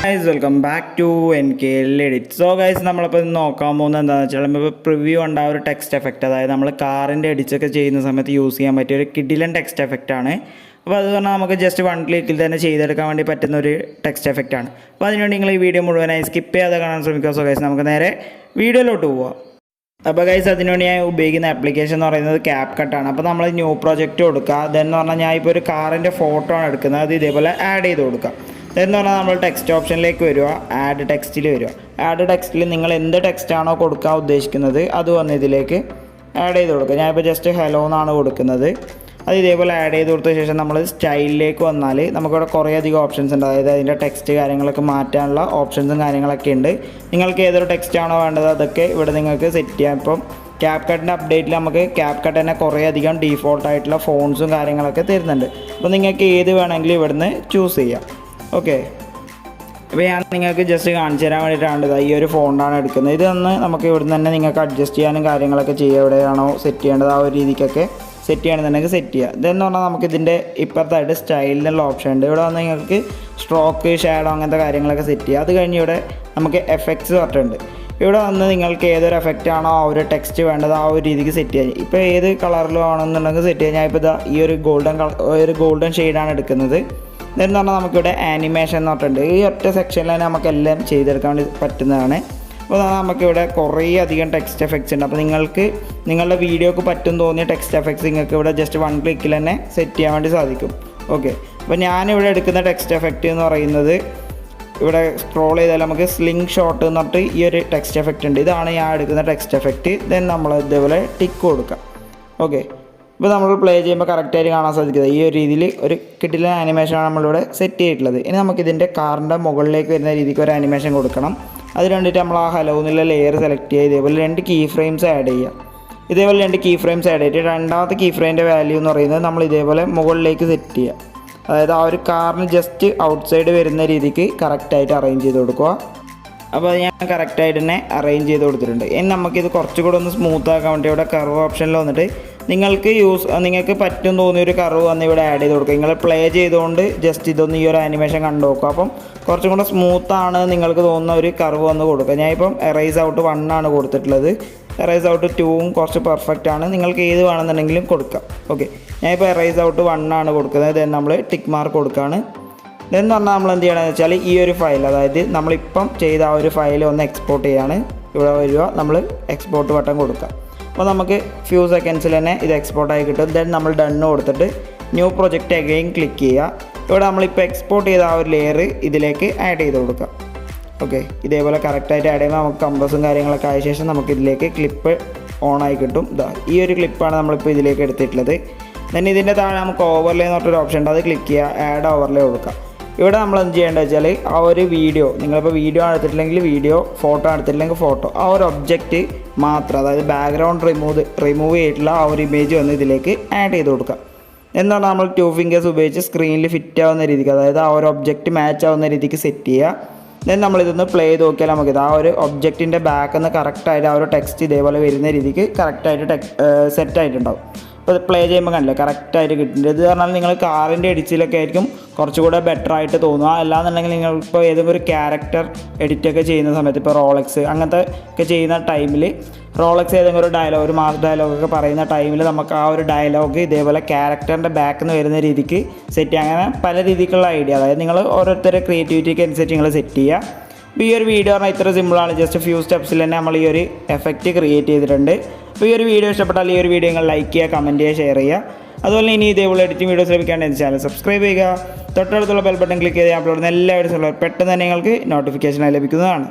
Guys, welcome back to NKL EDITS. So guys, നമ്മളിപ്പോൾ നോക്കാൻ പോകുന്നത് എന്താണെന്ന് വെച്ചാൽ നമ്മളിപ്പോൾ പ്രിവ്യൂ ഉണ്ട് ആ ഒരു ടെക്സ്റ്റ് എഫക്റ്റ്, അതായത് നമ്മൾ കാറിൻ്റെ എഡിറ്റ്സൊക്കെ ചെയ്യുന്ന സമയത്ത് യൂസ് ചെയ്യാൻ പറ്റിയ ഒരു കിഡിലൻ ടെക്സ്റ്റ് എഫക്റ്റ് ആണ്. അപ്പോൾ അത് പറഞ്ഞാൽ നമുക്ക് ജസ്റ്റ് 1 ക്ലിക്കിൽ തന്നെ ചെയ്തെടുക്കാൻ വേണ്ടി പറ്റുന്ന ഒരു ടെക്സ്റ്റ് എഫക്റ്റ് ആണ്. അപ്പോൾ അതിനുവേണ്ടി നിങ്ങൾ ഈ വീഡിയോ മുഴുവനായി സ്കിപ്പ് ചെയ്യാതെ കാണാൻ ശ്രമിക്കുക. സോ ഗൈസ്, നമുക്ക് നേരെ വീഡിയോയിലോട്ട് പോവാം. അപ്പോൾ ഗൈസ്, അതിനുവേണ്ടി ഞാൻ ഉപയോഗിക്കുന്ന ആപ്ലിക്കേഷൻ എന്ന് പറയുന്നത് CapCut ആണ്. അപ്പോൾ നമ്മൾ ന്യൂ പ്രൊജക്റ്റ് കൊടുക്കുക. അതെന്ന് പറഞ്ഞാൽ ഞാൻ ഇപ്പോൾ ഒരു കാറിൻ്റെ ഫോട്ടോ ആണ് എടുക്കുന്നത്, അത് ഇതേപോലെ ആഡ് ചെയ്ത് കൊടുക്കുക. എന്ന് പറഞ്ഞാൽ നമ്മൾ ടെക്സ്റ്റ് ഓപ്ഷനിലേക്ക് വരിക, ആഡ് ടെക്സ്റ്റിൽ വരിക. ആഡ് ടെക്സ്റ്റിൽ നിങ്ങൾ എന്ത് ടെക്സ്റ്റാണോ കൊടുക്കാൻ ഉദ്ദേശിക്കുന്നത് അത് വന്ന് ഇതിലേക്ക് ആഡ് ചെയ്ത് കൊടുക്കുക. ഞാനിപ്പോൾ ജസ്റ്റ് ഹലോ എന്നാണ് കൊടുക്കുന്നത്. അത് ഇതേപോലെ ആഡ് ചെയ്ത് കൊടുത്ത ശേഷം നമ്മൾ സ്റ്റൈലിലേക്ക് വന്നാൽ നമുക്കിവിടെ കുറേ അധികം ഓപ്ഷൻസ് ഉണ്ട്. അതായത് അതിൻ്റെ ടെക്സ്റ്റ് കാര്യങ്ങളൊക്കെ മാറ്റാനുള്ള ഓപ്ഷൻസും കാര്യങ്ങളൊക്കെ ഉണ്ട്. നിങ്ങൾക്ക് ഏതൊരു ടെക്സ്റ്റാണോ വേണ്ടത് അതൊക്കെ ഇവിടെ നിങ്ങൾക്ക് സെറ്റ് ചെയ്യാം. ഇപ്പം CapCutൻ്റെ അപ്ഡേറ്റിൽ നമുക്ക് CapCut തന്നെ കുറേ അധികം ഡീഫോൾട്ടായിട്ടുള്ള ഫോൺസും കാര്യങ്ങളൊക്കെ തരുന്നുണ്ട്. അപ്പോൾ നിങ്ങൾക്ക് ഏത് വേണമെങ്കിലും ഇവിടുന്ന് ചൂസ് ചെയ്യാം. ഓക്കെ, ഇപ്പോൾ ഞാൻ നിങ്ങൾക്ക് ജസ്റ്റ് കാണിച്ചു തരാൻ വേണ്ടിയിട്ടാണ് ഈ ഒരു ഫോണ്ടാണ് എടുക്കുന്നത്. ഇതൊന്ന് നമുക്ക് ഇവിടുന്ന് തന്നെ നിങ്ങൾക്ക് അഡ്ജസ്റ്റ് ചെയ്യാനും കാര്യങ്ങളൊക്കെ ചെയ്യുക. എവിടെയാണോ സെറ്റ് ചെയ്യേണ്ടത് ആ ഒരു രീതിക്കൊക്കെ സെറ്റ് ചെയ്യണമെന്നുണ്ടെങ്കിൽ സെറ്റ് ചെയ്യുക. ഇതെന്ന് പറഞ്ഞാൽ നമുക്കിതിൻ്റെ ഇപ്പുറത്തായിട്ട് സ്റ്റൈലിനുള്ള ഓപ്ഷൻ ഉണ്ട്. ഇവിടെ വന്ന് നിങ്ങൾക്ക് സ്ട്രോക്ക്, ഷാഡോ അങ്ങനത്തെ കാര്യങ്ങളൊക്കെ സെറ്റ് ചെയ്യുക. അത് കഴിഞ്ഞ് ഇവിടെ നമുക്ക് എഫക്ട്സ് പറഞ്ഞിട്ടുണ്ട്. ഇവിടെ വന്ന് നിങ്ങൾക്ക് ഏതൊരു എഫക്റ്റാണോ ആ ഒരു ടെക്സ്റ്റ് വേണ്ടത് ആ ഒരു രീതിക്ക് സെറ്റ് ചെയ്യാം. ഇപ്പോൾ ഏത് കളറിലും ആണെന്നുണ്ടെങ്കിൽ സെറ്റ് ചെയ്യാം. ഞാൻ ഇപ്പോൾ ഇതാ ഈ ഒരു ഗോൾഡൻ ഷെയ്ഡാണ് എടുക്കുന്നത്. എന്ന് പറഞ്ഞാൽ നമുക്കിവിടെ ആനിമേഷൻ എന്ന് പറഞ്ഞിട്ടുണ്ട്. ഈ ഒറ്റ സെക്ഷനിൽ തന്നെ നമുക്കെല്ലാം ചെയ്തെടുക്കാൻ വേണ്ടി പറ്റുന്നതാണ്. അപ്പോൾ നമുക്കിവിടെ കുറേ അധികം ടെക്സ്റ്റ് എഫക്ട്സ് ഉണ്ട്. അപ്പോൾ നിങ്ങൾക്ക് നിങ്ങളുടെ വീഡിയോക്ക് പറ്റും തോന്നിയ ടെക്സ്റ്റ് എഫക്ട്സ് നിങ്ങൾക്ക് ഇവിടെ ജസ്റ്റ് 1 ക്ലിക്കിൽ തന്നെ സെറ്റ് ചെയ്യാൻ വേണ്ടി സാധിക്കും. ഓക്കെ, അപ്പോൾ ഞാനിവിടെ എടുക്കുന്ന ടെക്സ്റ്റ് എഫക്റ്റ് എന്ന് പറയുന്നത്, ഇവിടെ സ്ക്രോൾ ചെയ്താൽ നമുക്ക് സ്ലിംഗ് ഷോട്ട് എന്ന് പറഞ്ഞിട്ട് ഈ ഒരു ടെക്സ്റ്റ് എഫക്റ്റ് ഉണ്ട്. ഇതാണ് ഞാൻ എടുക്കുന്ന ടെക്സ്റ്റ് എഫക്റ്റ്. ദെൻ നമ്മൾ ഇതേപോലെ ടിക്ക് കൊടുക്കാം. ഓക്കെ, ഇപ്പോൾ നമ്മൾ പ്ലേ ചെയ്യുമ്പോൾ കറക്റ്റായിട്ട് കാണാൻ സാധിക്കുന്നത് ഈ ഒരു രീതിയിൽ ഒരു കിട്ടില്ല ആനിമേഷനാണ് നമ്മളിവിടെ സെറ്റ് ചെയ്തിട്ടുള്ളത്. ഇനി നമുക്കിതിൻ്റെ കാറിൻ്റെ മുകളിലേക്ക് വരുന്ന രീതിക്ക് ഒരു ആനിമേഷൻ കൊടുക്കണം. അതിന് വേണ്ടിയിട്ട് നമ്മൾ ആ ഹലോ എന്നുള്ള ലെയർ സെലക്ട് ചെയ്യുക. ഇതേപോലെ 2 കീ ഫ്രെയിംസ് ആഡ് ചെയ്യുക. ഇതേപോലെ 2 കീ ഫ്രെയിംസ് ആഡ് ചെയ്തിട്ട് രണ്ടാമത്തെ കീ ഫ്രെയിമിൻ്റെ വാല്യൂ എന്ന് പറയുന്നത് നമ്മൾ ഇതേപോലെ മുകളിലേക്ക് സെറ്റ് ചെയ്യുക. അതായത് ആ ഒരു കാറിന് ജസ്റ്റ് ഔട്ട്സൈഡ് വരുന്ന രീതിക്ക് കറക്റ്റായിട്ട് അറേഞ്ച് ചെയ്ത് കൊടുക്കുക. അപ്പോൾ അത് ഞാൻ കറക്റ്റായിട്ട് തന്നെ അറേഞ്ച് ചെയ്ത് കൊടുത്തിട്ടുണ്ട്. ഇനി നമുക്കിത് കുറച്ചുകൂടെ ഒന്ന് സ്മൂത്ത് ആക്കാൻ വേണ്ടി ഇവിടെ കർവ് ഓപ്ഷനിൽ വന്നിട്ട് നിങ്ങൾക്ക് പറ്റും തോന്നിയൊരു കർവ് വന്ന് ഇവിടെ ആഡ് ചെയ്ത് കൊടുക്കുക. നിങ്ങൾ പ്ലേ ചെയ്തുകൊണ്ട് ജസ്റ്റ് ഇതൊന്ന് ഈ ഒരു ആനിമേഷൻ കണ്ടു നോക്കുക. അപ്പം കുറച്ചും കൂടെ സ്മൂത്താണ് നിങ്ങൾക്ക് തോന്നുന്ന ഒരു കർവ് വന്ന് കൊടുക്കുക. ഞാനിപ്പം എറൈസ് ഔട്ട് 1 ആണ് കൊടുത്തിട്ടുള്ളത്. എറൈസ് ഔട്ട് 2 കുറച്ച് പെർഫെക്റ്റ് ആണ്. നിങ്ങൾക്ക് ഏത് വേണമെന്നുണ്ടെങ്കിലും കൊടുക്കാം. ഓക്കെ, ഞാനിപ്പോൾ എറൈസ് ഔട്ട് 1 ആണ് കൊടുക്കുന്നത്. ദെൻ നമ്മൾ ടിക്ക് മാർക്ക് കൊടുക്കുകയാണ്. ഇതെന്ന് പറഞ്ഞാൽ നമ്മൾ എന്ത് ചെയ്യണമെന്ന് വെച്ചാൽ ഈ ഒരു ഫയൽ, അതായത് നമ്മളിപ്പം ചെയ്ത ആ ഒരു ഫയൽ ഒന്ന് എക്സ്പോർട്ട് ചെയ്യാണ്. ഇവിടെ വരിക, നമ്മൾ എക്സ്പോർട്ട് ബട്ടൺ കൊടുക്കുക. അപ്പോൾ നമുക്ക് ഫ്യൂ സെക്കൻഡ്സിൽ തന്നെ ഇത് എക്സ്പോർട്ടായി കിട്ടും. ദെൻ നമ്മൾ ഡണ്ണ് കൊടുത്തിട്ട് ന്യൂ പ്രൊജക്റ്റ് അഗെയിൻ ക്ലിക്ക് ചെയ്യുക. ഇവിടെ നമ്മളിപ്പോൾ എക്സ്പോർട്ട് ചെയ്ത ആ ഒരു ലെയർ ഇതിലേക്ക് ആഡ് ചെയ്ത് കൊടുക്കുക. ഓക്കെ, ഇതേപോലെ കറക്റ്റായിട്ട് ആഡ് ചെയ്യുമ്പോൾ നമുക്ക് കംപ്രസും കാര്യങ്ങളൊക്കെ ആയ ശേഷം നമുക്ക് ഇതിലേക്ക് ക്ലിപ്പ് ഓണായി കിട്ടും. ഇതാ ഈ ഒരു ക്ലിപ്പാണ് നമ്മളിപ്പോൾ ഇതിലേക്ക് എടുത്തിട്ടുള്ളത്. ദെൻ ഇതിൻ്റെ താഴെ നമുക്ക് ഓവർലേ എന്ന് പറഞ്ഞൊരു ഓപ്ഷൻ ഉണ്ട്, അത് ക്ലിക്ക് ചെയ്യുക, ആഡ് ഓവർലേ കൊടുക്കുക. ഇവിടെ നമ്മൾ എന്ത് ചെയ്യേണ്ടത് വെച്ചാൽ ആ ഒരു വീഡിയോ, നിങ്ങളിപ്പോൾ വീഡിയോ എടുത്തിട്ടില്ലെങ്കിൽ വീഡിയോ, ഫോട്ടോ എടുത്തിട്ടില്ലെങ്കിൽ ഫോട്ടോ, ആ ഒരു ഒബ്ജക്റ്റ് മാത്രം, അതായത് ബാക്ക്ഗ്രൗണ്ട് റിമൂവ് ചെയ്തിട്ടുള്ള ആ ഒരു ഇമേജ് വന്ന് ഇതിലേക്ക് ആഡ് ചെയ്ത് കൊടുക്കുക. എന്താണ് നമ്മൾ 2 ഫിംഗേഴ്സ് ഉപയോഗിച്ച് സ്ക്രീനിൽ ഫിറ്റ് ആവുന്ന രീതിക്ക്, അതായത് ആ ഒരു ഒബ്ജക്റ്റ് മാച്ച് ആവുന്ന രീതിക്ക് സെറ്റ് ചെയ്യുക. ദെൻ നമ്മളിതൊന്ന് പ്ലേ ചെയ്ത് നോക്കിയാൽ നമുക്കിത് ആ ഒരു ഒബ്ജക്റ്റിൻ്റെ ബാക്കിൽ നിന്ന് കറക്റ്റായിട്ട് ആ ഒരു ടെക്സ്റ്റ് ഇതേപോലെ വരുന്ന രീതിക്ക് കറക്റ്റായിട്ട് സെറ്റായിട്ടുണ്ടാവും. അപ്പോൾ പ്ലേ ചെയ്യുമ്പോൾ കണ്ടില്ല കറക്റ്റായിട്ട് കിട്ടുന്നുണ്ട്. ഇത് പറഞ്ഞാൽ നിങ്ങൾ കാറിൻ്റെ എഡിറ്റ്സിലൊക്കെ ആയിരിക്കും കുറച്ചുകൂടെ ബെറ്റർ ആയിട്ട് തോന്നുക. അല്ലാന്നുണ്ടെങ്കിൽ നിങ്ങളിപ്പോൾ ഏതെങ്കിലും ഒരു ക്യാരക്ടർ എഡിറ്റൊക്കെ ചെയ്യുന്ന സമയത്ത്, ഇപ്പോൾ റോളക്സ് അങ്ങനത്തെ ഒക്കെ ചെയ്യുന്ന ടൈമിൽ റോളക്സ് ഏതെങ്കിലും ഒരു ഡയലോഗ്, ഒരു മാസ് ഡയലോഗൊക്കെ പറയുന്ന ടൈമിൽ നമുക്ക് ആ ഒരു ഡയലോഗ് ഇതേപോലെ ക്യാരക്ടറിൻ്റെ ബാക്കിൽ നിന്ന് വരുന്ന രീതിക്ക് സെറ്റ് ചെയ്യുക. അങ്ങനെ പല രീതിക്കുള്ള ഐഡിയ, അതായത് നിങ്ങൾ ഓരോരുത്തരുടെ ക്രിയേറ്റിവിറ്റിക്ക് അനുസരിച്ച് നിങ്ങൾ സെറ്റ് ചെയ്യുക. അപ്പോൾ ഈ ഒരു വീഡിയോ പറഞ്ഞാൽ ഇത്ര സിമ്പിളാണ്. ജസ്റ്റ് ഫ്യൂ സ്റ്റെപ്സിൽ തന്നെ നമ്മൾ ഈ ഒരു എഫക്റ്റ് ക്രിയേറ്റ് ചെയ്തിട്ടുണ്ട്. അപ്പോൾ ഈ ഒരു വീഡിയോ ഇഷ്ടപ്പെട്ടാൽ ഈ ഒരു വീഡിയോ നിങ്ങൾ ലൈക്ക് ചെയ്യുക, കമൻറ്റ് ചെയ്യുക, ഷെയർ ചെയ്യുക. അതുപോലെ ഇനി ഇതേപോലെ എഡിറ്റിംഗ് വീഡിയോസ് ലഭിക്കാൻ എൻ്റെ ചാനൽ സബ്സ്ക്രൈബ് ചെയ്യുക. തൊട്ടടുത്തുള്ള ബെൽ ബട്ടൺ ക്ലിക്ക് ചെയ്ത് അപ്ലോഡ് ചെയ്യുന്ന എല്ലാ വീഡിയോസും പെട്ടെന്ന് തന്നെ നിങ്ങൾക്ക് നോട്ടിഫിക്കേഷനായി ലഭിക്കുന്നതാണ്.